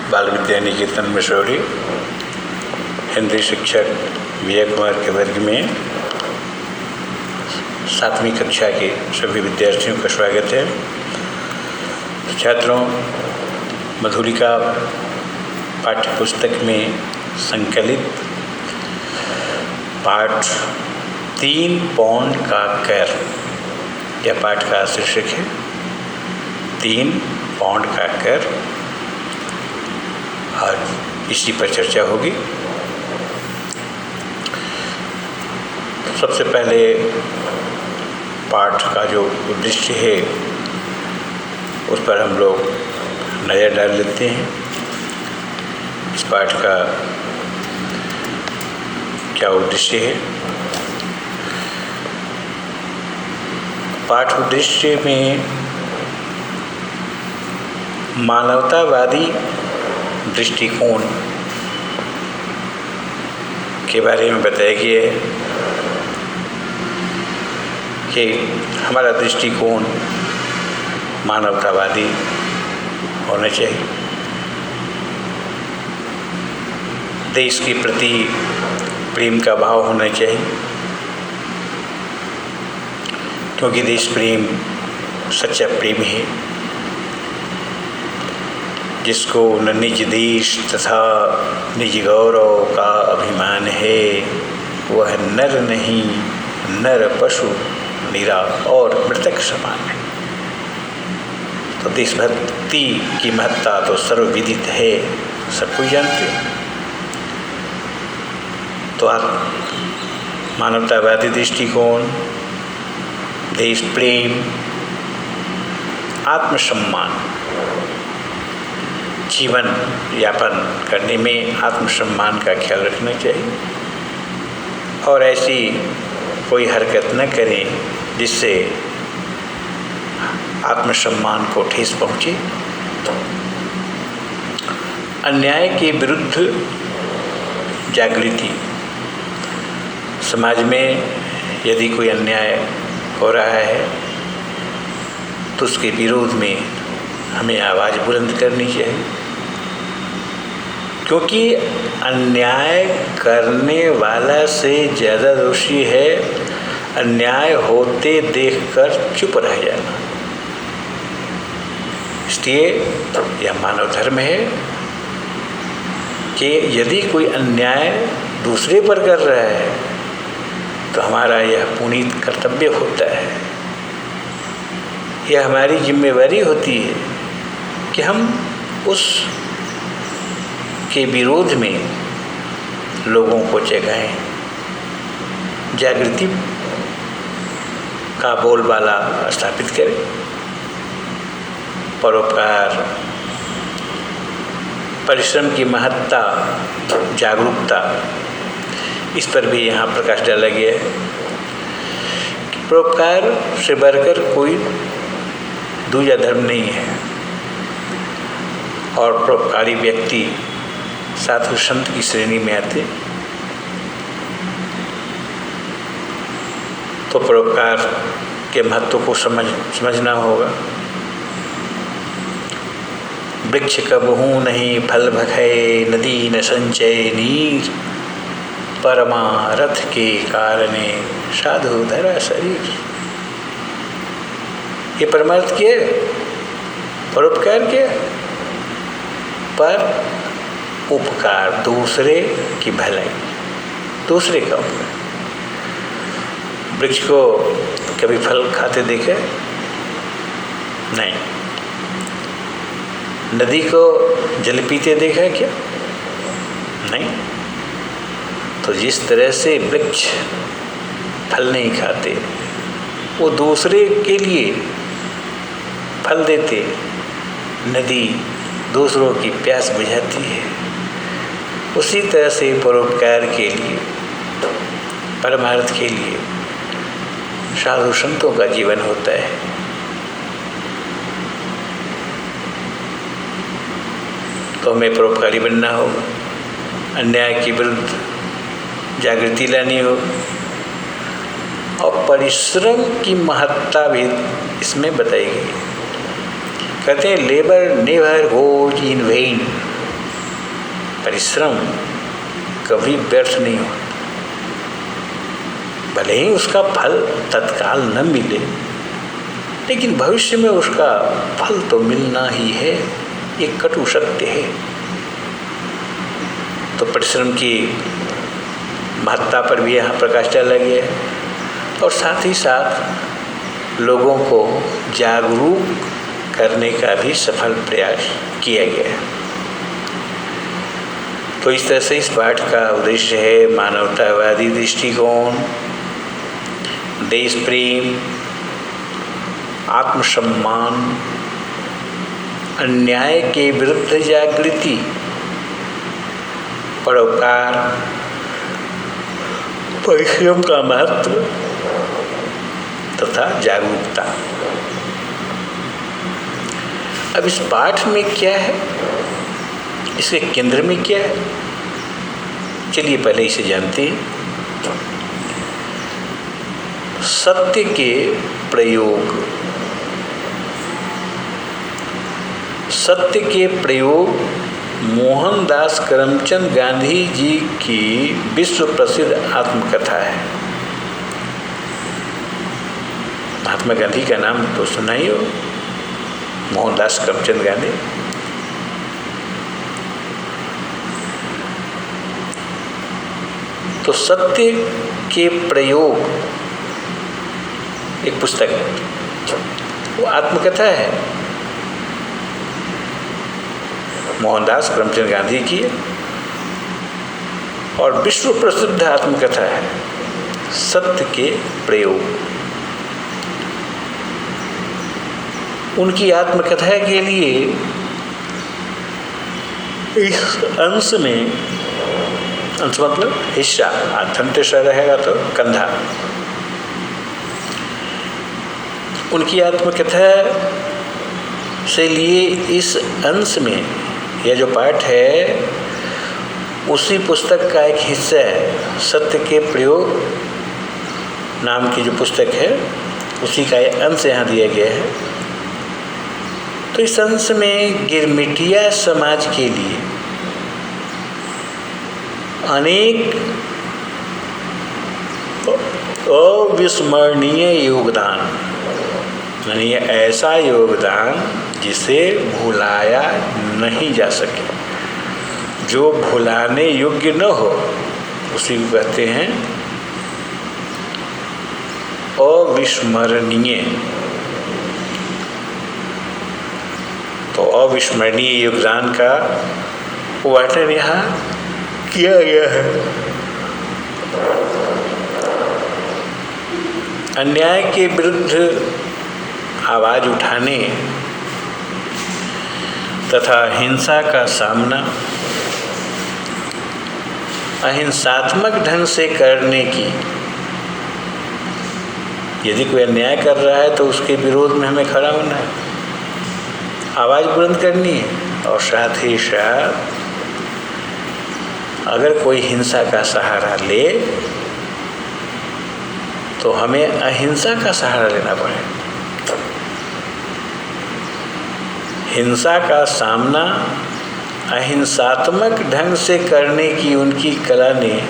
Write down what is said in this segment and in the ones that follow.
बाल विद्या निकेतन मसौढ़ी हिंदी शिक्षक विजय कुमार के वर्ग में 7वीं कक्षा के सभी विद्यार्थियों का स्वागत है। छात्रों, मधुलिका पाठ्य पुस्तक में संकलित पाठ 3 पौंड का कर, यह पाठ का शीर्षक है 3 पौंड का कर। आज इसी पर चर्चा होगी। सबसे पहले पाठ का जो उद्देश्य है उस पर हम लोग नज़र डाल लेते हैं। इस पाठ का क्या उद्देश्य है? पाठ उद्देश्य में मानवतावादी दृष्टिकोण के बारे में बताया गया है कि हमारा दृष्टिकोण मानवतावादी होना चाहिए। देश के प्रति प्रेम का भाव होना चाहिए, क्योंकि देश प्रेम सच्चा प्रेम है, जिसको न निज देश तथा निज गौरव का अभिमान है, वह नर नहीं नर पशु निरा और मृतक समान है। तो देशभक्ति की महत्ता तो सर्वविदित है, सब कोई जानते हैं। तो मानवतावादी दृष्टिकोण, देश प्रेम, आत्मसम्मान, जीवन यापन करने में आत्मसम्मान का ख्याल रखना चाहिए और ऐसी कोई हरकत न करें जिससे आत्मसम्मान को ठेस पहुँचे। अन्याय के विरुद्ध जागृति। समाज में यदि कोई अन्याय हो रहा है तो उसके विरोध में हमें आवाज़ बुलंद करनी चाहिए, क्योंकि अन्याय करने वाला से ज़्यादा दोषी है अन्याय होते देखकर चुप रह जाना। इसलिए यह मानव धर्म है कि यदि कोई अन्याय दूसरे पर कर रहा है तो हमारा यह पुनीत कर्तव्य होता है, यह हमारी जिम्मेवारी होती है कि हम उस के विरोध में लोगों को जगाएं, जागृति का बोलबाला स्थापित करें। परोपकार, परिश्रम की महत्ता, जागरूकता, इस पर भी यहाँ प्रकाश डाला गया है कि परोपकार से बढ़कर कोई दूजा धर्म नहीं है और परोपकारी व्यक्ति साधु संत की श्रेणी में आते। तो परोपकार के महत्व को समझना होगा। वृक्ष कबहू नहीं फल भखे, नदी न संचय नीर, परमारथ के कारणे साधु धरा शरीर। ये परमार्थ क्या है? परोपकार क्या है? पर उपकार, दूसरे की भलाई, दूसरे का उपकार। वृक्ष को कभी फल खाते देखे? नहीं। नदी को जल पीते देखा है क्या? नहीं। तो जिस तरह से वृक्ष फल नहीं खाते, वो दूसरे के लिए फल देते, नदी दूसरों की प्यास बुझाती है। उसी तरह से परोपकार के लिए, परमार्थ के लिए साधु संतों का जीवन होता है। तो हमें परोपकारी बनना होगा, अन्याय के विरुद्ध जागृति लानी होगी और परिश्रम की महत्ता भी इसमें बताई गई। कहते हैं labour never goes in when, परिश्रम कभी व्यर्थ नहीं होता। भले ही उसका फल तत्काल न मिले, लेकिन भविष्य में उसका फल तो मिलना ही है, एक कटु सत्य है। तो परिश्रम की महत्ता पर भी यहाँ प्रकाश डाला गया है और साथ ही साथ लोगों को जागरूक करने का भी सफल प्रयास किया गया है। तो इस तरह से इस पाठ का उद्देश्य है मानवतावादी दृष्टिकोण, देश प्रेम, आत्मसम्मान, अन्याय के विरुद्ध जागृति, परोपकार, परिश्रम का महत्व तथा जागरूकता। अब इस पाठ में क्या है, इसके केंद्र में क्या है, चलिए पहले इसे जानते हैं। सत्य के प्रयोग। सत्य के प्रयोग मोहनदास करमचंद गांधी जी की विश्व प्रसिद्ध आत्मकथा है। महात्मा गांधी का नाम तो सुना ही हो, मोहनदास करमचंद गांधी। तो सत्य के प्रयोग एक पुस्तक है, वो आत्मकथा है मोहनदास करमचंद गांधी की और विश्व प्रसिद्ध आत्मकथा है सत्य के प्रयोग। उनकी आत्मकथा के लिए इस अंश में, अंश मतलब हिस्सा, आत्मकथा रहेगा तो कंधा, उनकी आत्मकथा से लिए इस अंश में यह जो पाठ है उसी पुस्तक का एक हिस्सा है। सत्य के प्रयोग नाम की जो पुस्तक है उसी का एक अंश यहाँ दिया गया है। तो इस अंश में गिरमिटिया समाज के लिए अनेक अविस्मरणीय योगदान, यानी ऐसा योगदान जिसे भुलाया नहीं जा सके, जो भुलाने योग्य न हो, उसी को कहते हैं अविस्मरणीय। तो अविस्मरणीय योगदान का वर्णन यहाँ किया गया है। अन्याय के विरुद्ध आवाज उठाने तथा हिंसा का सामना अहिंसात्मक ढंग से करने की, यदि कोई अन्याय कर रहा है तो उसके विरोध में हमें खड़ा होना है, आवाज़ बुलंद करनी है। और साथ ही साथ अगर कोई हिंसा का सहारा ले तो हमें अहिंसा का सहारा लेना पड़ेगा। हिंसा का सामना अहिंसात्मक ढंग से करने की उनकी कला ने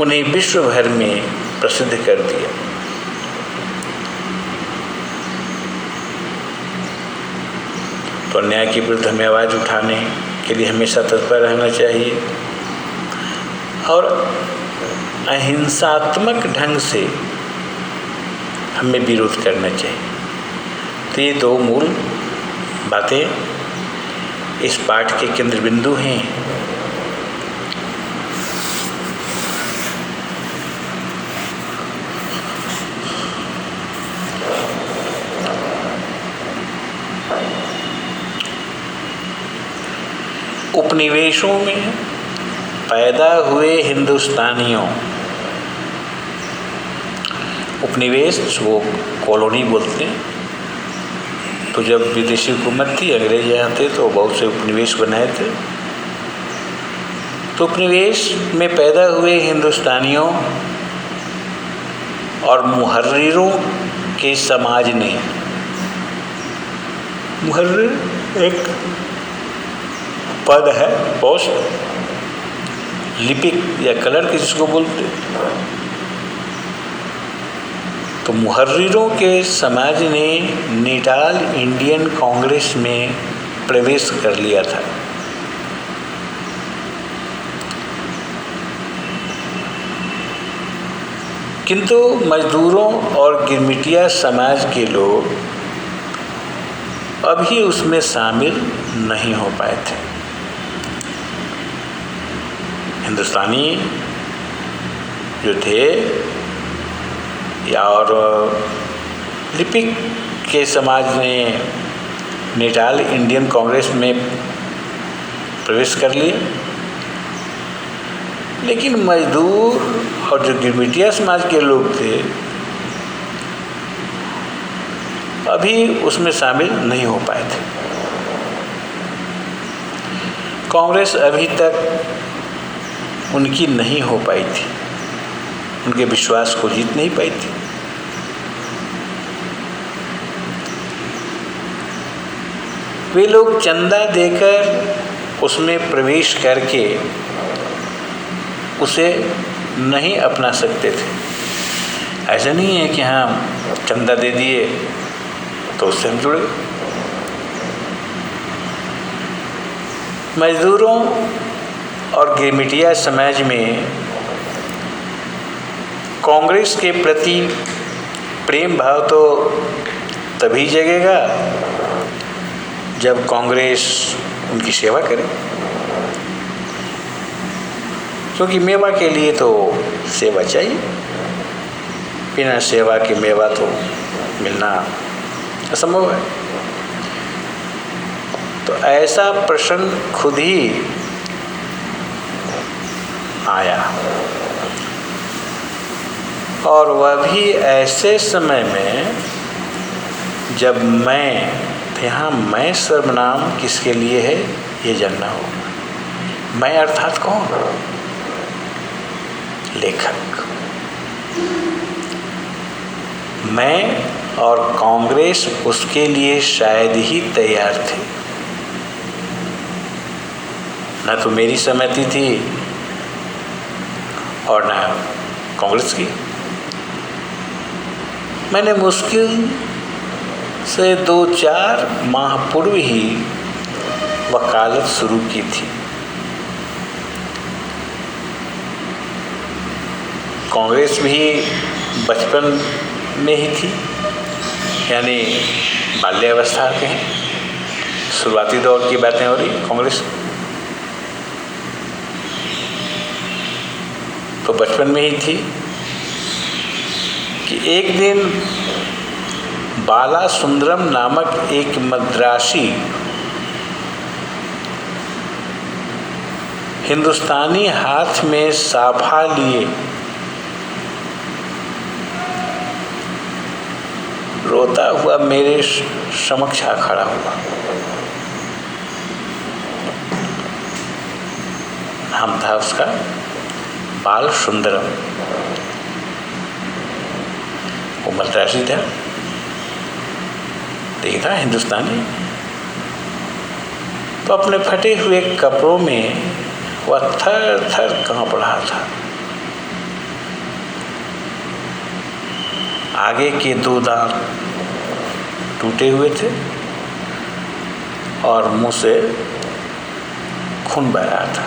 उन्हें विश्व भर में प्रसिद्ध कर दिया। तो अन्याय के विरुद्ध हमें आवाज़ उठाने के लिए हमेशा तत्पर रहना चाहिए और अहिंसात्मक ढंग से हमें विरोध करना चाहिए। तो ये दो मूल बातें इस पाठ के केंद्र बिंदु हैं। उपनिवेशों में पैदा हुए हिंदुस्तानियों, उपनिवेश वो कॉलोनी बोलते हैं, तो जब विदेशी हुकूमत थी, अंग्रेज यहाँ थे तो बहुत से उपनिवेश बनाए थे। तो उपनिवेश में पैदा हुए हिंदुस्तानियों और मुहर्रिरों के समाज ने, मुहर्रिर एक पद है, पोस्ट, लिपिक या क्लर्क जिसको बोलते। तो मुहर्रिरों के समाज ने निटाल इंडियन कांग्रेस में प्रवेश कर लिया था। किंतु मजदूरों और गिरमिटिया समाज के लोग अभी उसमें शामिल नहीं हो पाए थे। हिंदुस्तानी जो थे और लिपिक के समाज ने निटाल इंडियन कांग्रेस में प्रवेश कर लिए, लेकिन मजदूर और जो गिरमिटिया समाज के लोग थे अभी उसमें शामिल नहीं हो पाए थे। कांग्रेस अभी तक उनकी नहीं हो पाई थी, उनके विश्वास को जीत नहीं पाई थी। वे लोग चंदा देकर उसमें प्रवेश करके उसे नहीं अपना सकते थे। ऐसा नहीं है कि हाँ चंदा दे दिए तो उससे हम जुड़े। मजदूरों और गिरमिटिया समाज में कांग्रेस के प्रति प्रेम भाव तो तभी जगेगा जब कांग्रेस उनकी सेवा करे, क्योंकि मेवा के लिए तो सेवा चाहिए, बिना सेवा के मेवा तो मिलना असंभव है। तो ऐसा प्रश्न खुद ही आया, और वह भी ऐसे समय में जब मैं सर्वनाम किसके लिए है ये जानना होगा। मैं अर्थात कौन? लेखक। मैं और कांग्रेस उसके लिए शायद ही तैयार थे। न तो मेरी सहमति थी और न कांग्रेस की। मैंने मुश्किल से 2-4 माह पूर्व ही वकालत शुरू की थी। कांग्रेस भी बचपन में ही थी, यानी बाल्यावस्था के हैं, शुरुआती दौर की बातें हो रही कांग्रेस। तो बचपन में ही थी कि एक दिन बाला सुंदरम नामक एक मद्रासी हिंदुस्तानी हाथ में साफा लिए रोता हुआ मेरे समक्ष आ खड़ा हुआ। नाम था उसका बाल सुंदरम। वो मद्रासी था, देखा हिंदुस्तानी। तो अपने फटे हुए कपड़ों में वह थर थर कांप रहा था। आगे के 2 दांत टूटे हुए थे और मुंह से खून बह रहा था।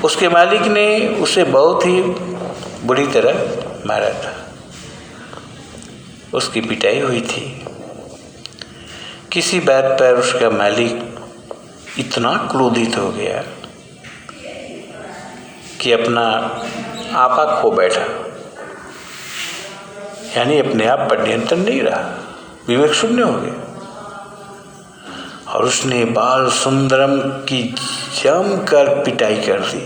उसके मालिक ने उसे बहुत ही बुरी तरह मारा था। उसकी पिटाई हुई थी। किसी बात पर उसका मालिक इतना क्रोधित हो गया कि अपना आपा खो बैठा, यानी अपने आप पर नियंत्रण नहीं रहा, विवेक शून्य हो गया। और उसने बाल सुंदरम की जमकर पिटाई कर दी।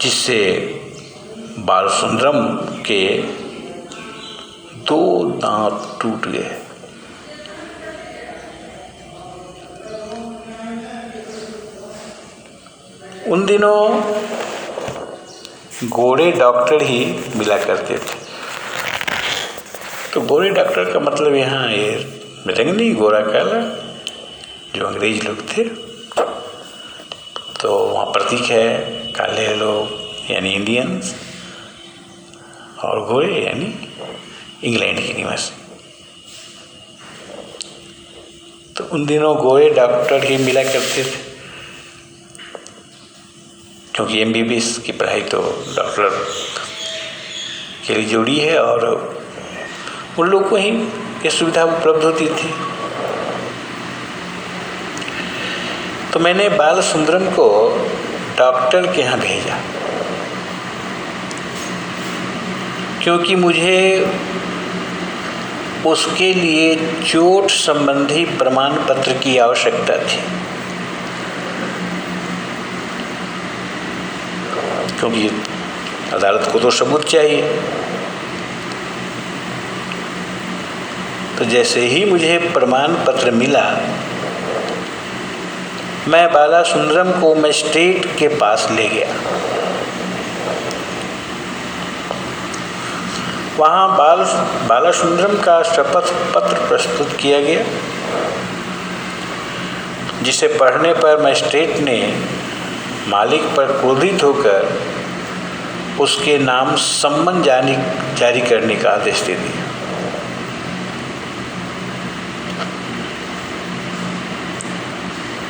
जिससे बाल सुंदरम के 2 दांत टूट गए। उन दिनों गोरे डॉक्टर ही मिला करते थे। तो गोरे डॉक्टर का मतलब यहाँ ये रंग नहीं, गोरा काला, जो अंग्रेज लोग थे। तो वहाँ प्रतीक है काले लोग यानी इंडियंस और गोरे यानी इंग्लैंड के निवासी। तो उन दिनों गोरे डॉक्टर ही मिला करते थे, क्योंकि MBBS की पढ़ाई तो डॉक्टर के लिए जरूरी है और उन लोग को ही ये सुविधा उपलब्ध होती थी। तो मैंने बाल सुंदरम को डॉक्टर के यहाँ भेजा, क्योंकि मुझे उसके लिए चोट संबंधी प्रमाण पत्र की आवश्यकता थी, क्योंकि अदालत को तो सबूत चाहिए। तो जैसे ही मुझे प्रमाण पत्र मिला, मैं बाला सुंदरम को मजिस्ट्रेट के पास ले गया। वहाँ बाला सुंदरम का शपथ पत्र प्रस्तुत किया गया, जिसे पढ़ने पर मजिस्ट्रेट ने मालिक पर क्रोधित होकर उसके नाम सम्मन जारी करने का आदेश दे दिया।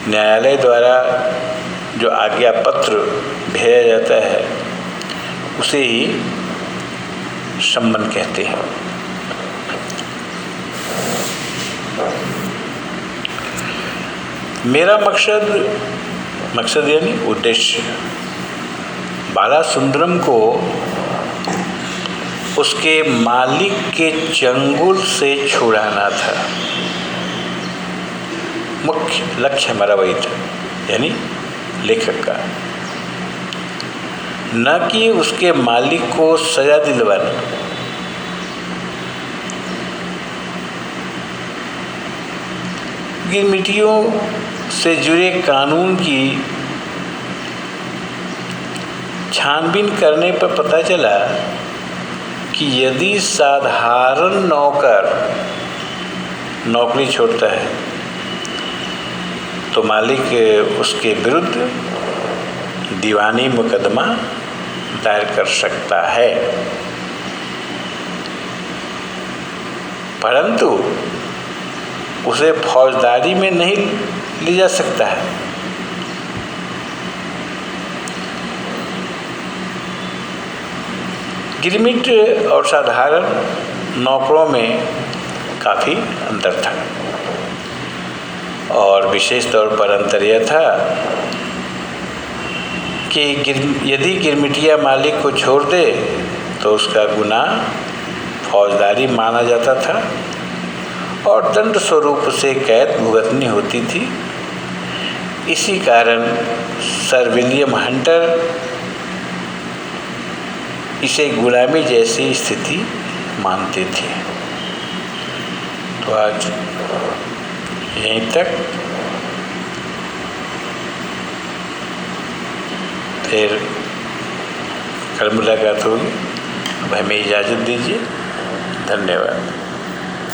न्यायालय द्वारा जो आज्ञा पत्र भेजा जाता है उसे ही सम्मन कहते हैं। मेरा मकसद यानी उद्देश्य बाला सुंदरम को उसके मालिक के चंगुल से छुड़ाना था। मुख्य लक्ष्य हमारा वही था, यानी लेखक का, न कि उसके मालिक को सजा दिलवाना। गिरमिटियों से जुड़े कानून की छानबीन करने पर पता चला कि यदि साधारण नौकर नौकरी छोड़ता है तो मालिक उसके विरुद्ध दीवानी मुकदमा दायर कर सकता है, परंतु उसे फौजदारी में नहीं ले जा सकता है। गिरमिट और साधारण नौकरों में काफ़ी अंतर था, और विशेष तौर पर अंतर यह था कि यदि गिरमिटिया मालिक को छोड़ दे तो उसका गुनाह फौजदारी माना जाता था और दंड स्वरूप उसे कैद भुगतनी होती थी। इसी कारण सर विलियम हंटर इसे गुलामी जैसी स्थिति मानते थे। तो आज यहीं तक, फिर कल मुलाकात होगी। अब हमें इजाज़त दीजिए। धन्यवाद।